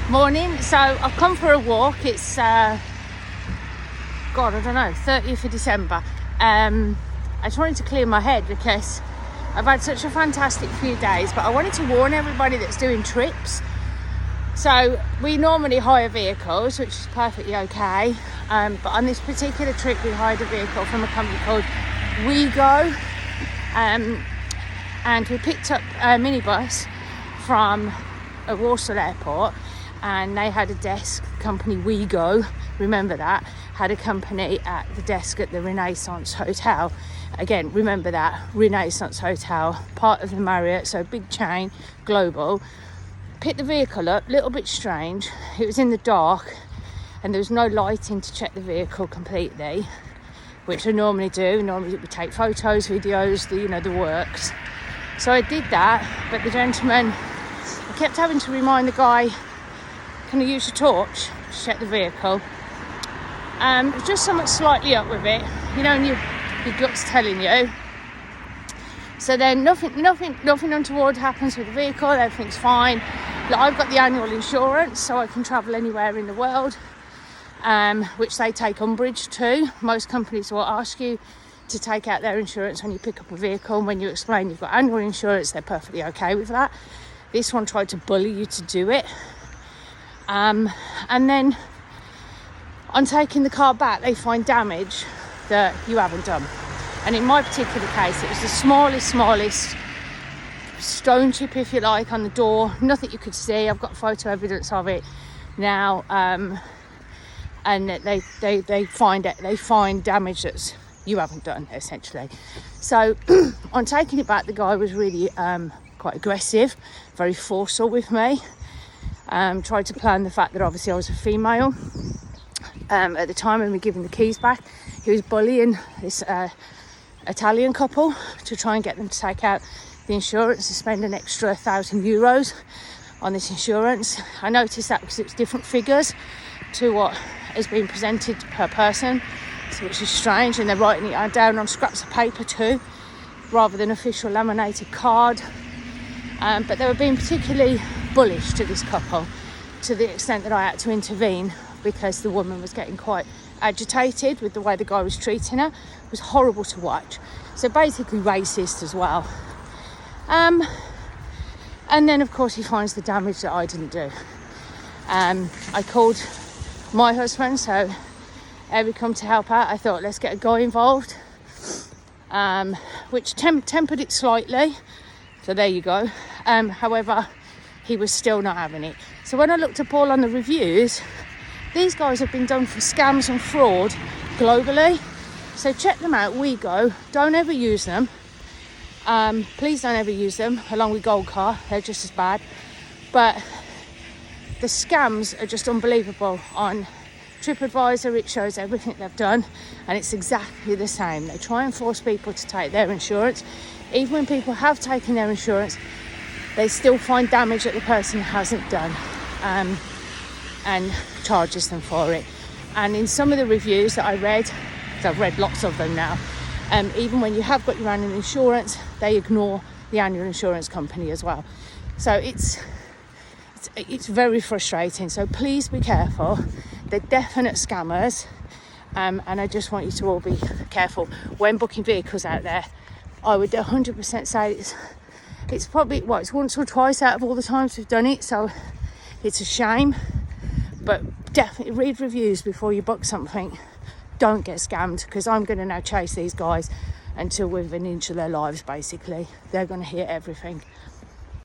Morning. So I've come for a walk. It's God, I don't know, 30th of December. I just wanted to clear my head because I've had such a fantastic few days, but I wanted to warn everybody that's doing trips. So we normally hire vehicles, which is perfectly okay, but on this particular trip we hired a vehicle from a company called WHEEGO, and we picked up a minibus from a Warsaw airport, and they had a desk, company WHEEGO, remember that, had a company at the desk at the Renaissance Hotel. Again, remember that, Renaissance Hotel, part of the Marriott, so big chain, global. Picked the vehicle up, a little bit strange. It was in the dark and there was no lighting to check the vehicle completely, which I normally do. Normally we take photos, videos, the works. So I did that, but the gentleman, I kept having to remind the guy, can I use your torch to check the vehicle? It was just something slightly up with it, and your gut's telling you. So then nothing untoward happens with the vehicle, everything's fine. I've got the annual insurance, so I can travel anywhere in the world, which they take umbrage to. Most companies will ask you to take out their insurance when you pick up a vehicle, and when you explain you've got annual insurance, they're perfectly okay with that. This one tried to bully you to do it. And then on taking the car back, they find damage that you haven't done. And in my particular case, it was the smallest stone chip, if you like, on the door. Nothing you could see. I've got photo evidence of it now. And they find damage that you haven't done, essentially. So on taking it back, the guy was really quite aggressive, very forceful with me. Tried to plan the fact that obviously I was a female. At the time when we were giving the keys back, he was bullying this Italian couple to try and get them to take out the insurance and spend an extra €1,000 on this insurance. I noticed that because it was different figures to what has been presented per person, which is strange, and they're writing it down on scraps of paper too, rather than official laminated card. But they were being particularly bullish to this couple, to the extent that I had to intervene because the woman was getting quite agitated with the way the guy was treating her. It was horrible to watch. So basically racist as well. And then of course he finds the damage that I didn't do. I called my husband, so we come to help out. I thought, let's get a guy involved, which tempered it slightly. So there you go. However, he was still not having it. So when I looked up all on the reviews, these guys have been done for scams and fraud globally. So check them out, WHEEGO. Don't ever use them. Please don't ever use them, along with Gold Car. They're just as bad. But the scams are just unbelievable. On TripAdvisor, it shows everything they've done, and it's exactly the same. They try and force people to take their insurance. Even when people have taken their insurance, they still find damage that the person hasn't done, and charges them for it. And in some of the reviews that I read, because I've read lots of them now, even when you have got your annual insurance, they ignore the annual insurance company as well. So it's very frustrating. So please be careful. They're definite scammers, and I just want you to all be careful when booking vehicles out there. I would 100% say it's probably, it's once or twice out of all the times we've done it, so it's a shame. But definitely read reviews before you book something. Don't get scammed, because I'm going to now chase these guys until within an inch of their lives, basically. They're going to hear everything.